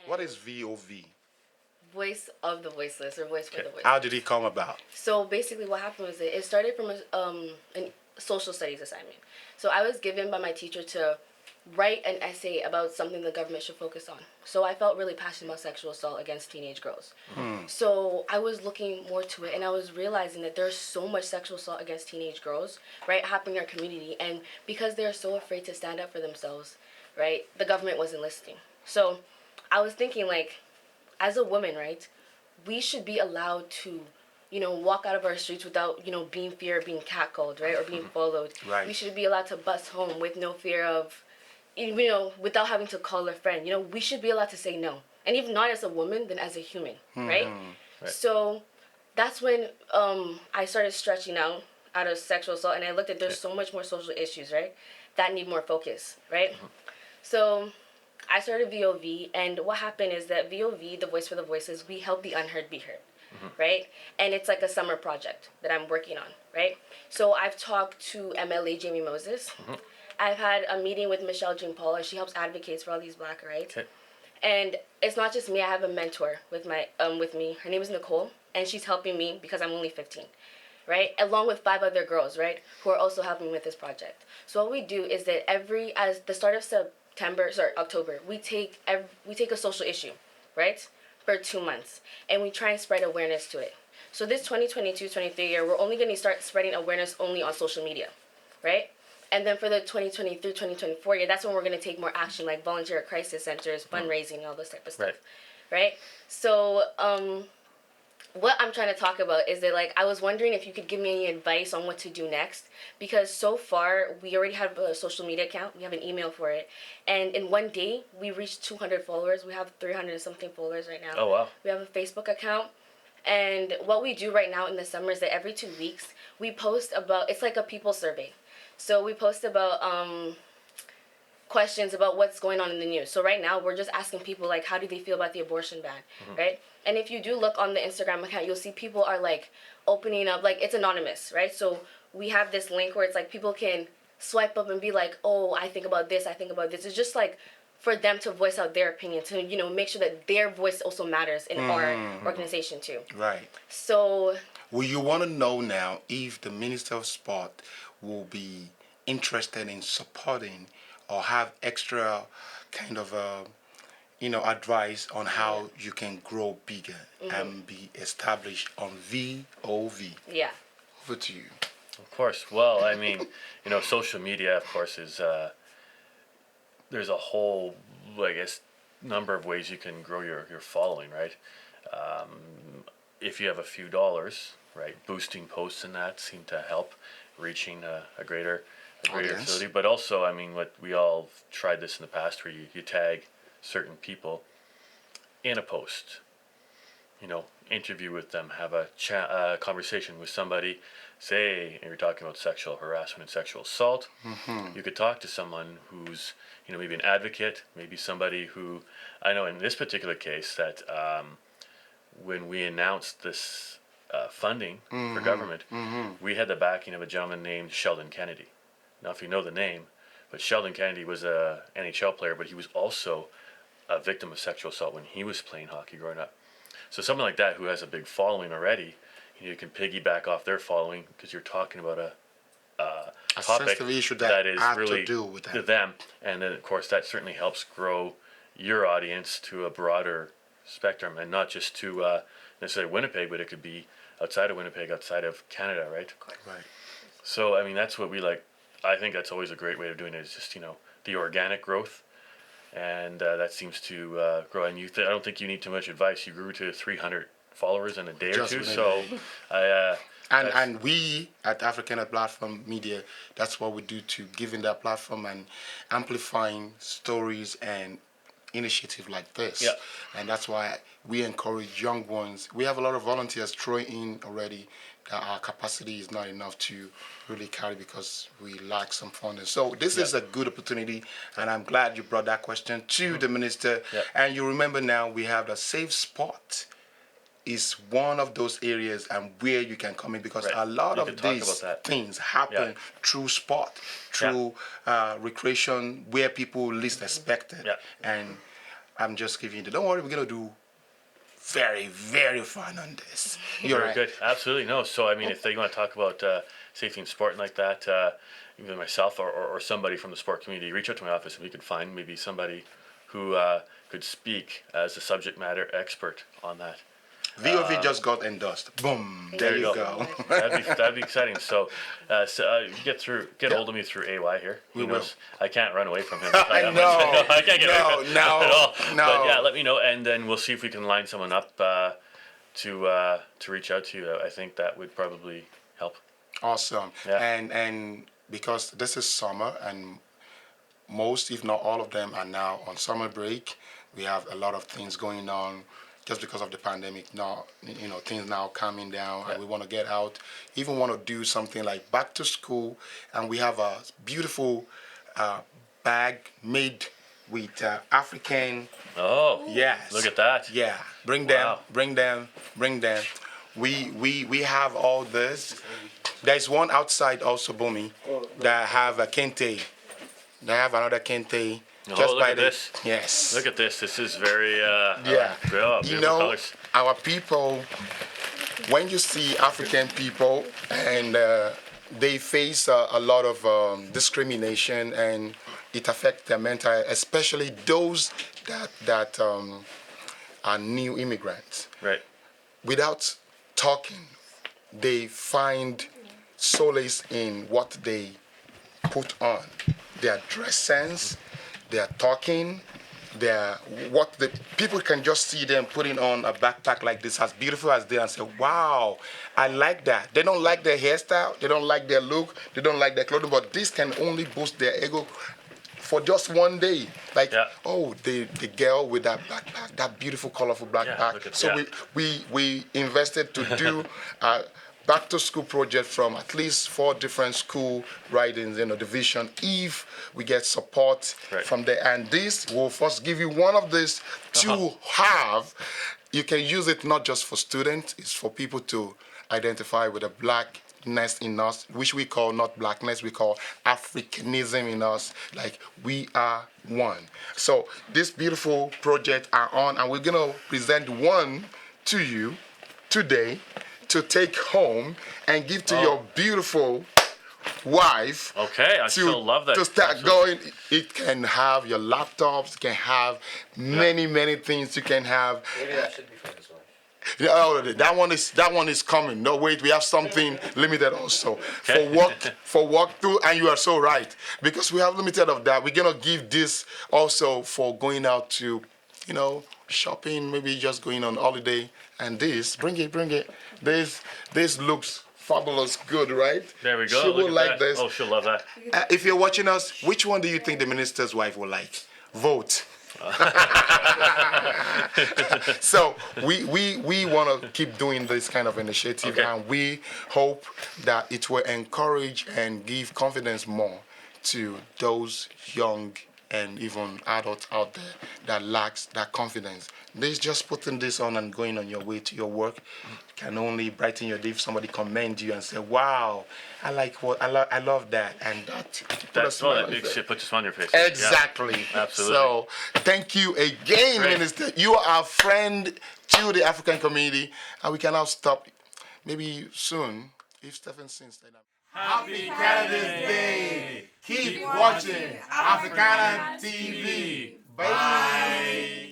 What is VOV? Voice of the Voiceless, or Voice for the Voiceless. How did it come about? So basically what happened was it started from a social studies assignment. So I was given by my teacher to write an essay about something the government should focus on. So I felt really passionate about sexual assault against teenage girls. So I was looking more to it, and I was realizing that there's so much sexual assault against teenage girls, right, happening in our community. And because they're so afraid to stand up for themselves, right, the government wasn't listening. So I was thinking, like, as a woman, right, we should be allowed to, walk out of our streets without, being fear of being catcalled, right, or being followed. Right. We should be allowed to bus home with no fear of, without having to call a friend. We should be allowed to say no. And even not as a woman, then as a human, right? Right. So that's when I started stretching out of sexual assault, and I looked at there's so much more social issues, right, that need more focus, right? So I started VOV, and what happened is that VOV, the Voice for the Voices, we help the unheard be heard, right? And it's like a summer project that I'm working on, right? So I've talked to MLA Jamie Moses. I've had a meeting with Michelle Jean Paul, and she helps advocates for all these black rights. Okay. And it's not just me. I have a mentor with me. Her name is Nicole, and she's helping me because I'm only 15, right? Along with 5 other girls, right, who are also helping me with this project. So what we do is that as the start of October, we take a social issue, right, for 2 months, and we try and spread awareness to it. So this 2022-23 year, we're only going to start spreading awareness only on social media, right? And then for the 2023-2024 year, that's when we're going to take more action, like volunteer at crisis centers, fundraising, all this type of stuff, right? So what I'm trying to talk about is that, like, I was wondering if you could give me any advice on what to do next, because so far we already have a social media account, we have an email for it, and in one day we reached 200 followers. We have 300 and something followers right now. Oh, wow. We have a Facebook account, and what we do right now in the summer is that every 2 weeks we post about, it's like a people survey. So we post about questions about what's going on in the news. So right now we're just asking people, like, how do they feel about the abortion ban, right? And if you do look on the Instagram account, you'll see people are, like, opening up, like, it's anonymous, right? So we have this link where it's like people can swipe up and be like, oh, I think about this, I think about this. It's just like for them to voice out their opinion, to, make sure that their voice also matters in our organization too. Right. So Well, you want to know now if the Minister of Sport will be interested in supporting or have extra kind of advice on how you can grow bigger and be established on VOV. yeah. Over to you. Of course. Well, I mean, social media, of course, is there's a whole, I guess, number of ways you can grow your following, right? If you have a few dollars, right, boosting posts and that seem to help reaching a greater facility. But also, I mean, what we all tried this in the past, where you tag certain people in a post, interview with them, have a conversation with somebody. Say you're talking about sexual harassment and sexual assault. You could talk to someone who's maybe an advocate, maybe somebody who, I know in this particular case that when we announced this funding for government, we had the backing of a gentleman named Sheldon Kennedy. Now, if you know the name, but Sheldon Kennedy was a NHL player, but he was also a victim of sexual assault when he was playing hockey growing up. So someone like that who has a big following already, you can piggyback off their following because you're talking about a topic sensitive issue that is have really to do with to them. And then, of course, that certainly helps grow your audience to a broader spectrum, and not just to necessarily Winnipeg, but it could be outside of Winnipeg, outside of Canada, right? Right. So, I mean, that's what we like. I think that's always a great way of doing it, is just, the organic growth. And that seems to grow. And I don't think you need too much advice. You grew to 300 followers in a day or two. So, And we at Africanad Platform Media, that's what we do, to giving that platform and amplifying stories and initiative like this. Yeah. And that's why we encourage young ones. We have a lot of volunteers throwing in already that our capacity is not enough to really carry because we lack some funding. So this is a good opportunity, and I'm glad you brought that question to the minister. Yeah. And you remember now we have the safe spot is one of those areas and where you can come in, because a lot of these things happen through sport, through recreation, where people least expect it. Yeah. And I'm just giving you the, don't worry, we're going to do very, very fun on this. You're Very right. good. Absolutely. No. So, I mean, if they want to talk about safety in sport and like that, either myself or somebody from the sport community, reach out to my office and we could find maybe somebody who could speak as a subject matter expert on that. VOV just got endorsed. Boom. There you go. That'd be exciting. So, get hold of me through AY here. We will. I can't run away from him. I know. No, I can't get away from him at all. No. But yeah, let me know, and then we'll see if we can line someone up to reach out to you. I think that would probably help. Awesome. Yeah. And because this is summer and most, if not all of them, are now on summer break. We have a lot of things going on just because of the pandemic. Now, things now calming down, and we want to get out. Even want to do something like back to school, and we have a beautiful bag made with African. Oh, Yes. look at that. Yeah. Bring them. Wow. Bring them. Bring them. We have all this. There's one outside also, Bumi, that have a kente. They have another kente. Oh, look at this. Yes. Look at this. This is very Yeah. beautiful colors. Our people, when you see African people and they face a lot of discrimination, and it affects their mental, especially those that are new immigrants. Right. Without talking, they find solace in what they put on. Their dress sense, their talking, what the people can just see them putting on a backpack like this, as beautiful as they are, and say, wow, I like that. They don't like their hairstyle, they don't like their look, they don't like their clothing, but this can only boost their ego for just one day. Like, oh, the girl with that backpack, that beautiful, colorful backpack. So we invested to do back to school project from at least 4 different school ridings in a division if we get support from there. And this will first give you one of these to have. You can use it not just for students, it's for people to identify with a blackness in us, which we call not blackness, we call Africanism in us, like we are one. So this beautiful project are on, and we're gonna present one to you today to take home and give to your beautiful wife. Okay, I still love that. To start going, it can have your laptops, it can have many things you can have. Maybe that should be for his wife. Yeah, that one is coming. No, wait, we have something limited also for walk through, and you are so right, because we have limited of that. We're gonna give this also for going out to, shopping, maybe just going on holiday. And this, bring it. This looks fabulous, good, right? There we go. She will like this. Oh, she'll love that. If you're watching us, which one do you think the minister's wife will like? Vote. So we want to keep doing this kind of initiative, and we hope that it will encourage and give confidence more to those young and even adults out there that lacks that confidence. This just putting this on and going on your way to your work can only brighten your day if somebody commend you and say, wow, I love that. And that makes you put a smile on your face. Exactly. Yeah, absolutely. So thank you again, Minister. You are a friend to the African community, and we can now stop maybe soon if Stephen sings that. Happy Canada's Day! Keep watching Africanad TV. Bye.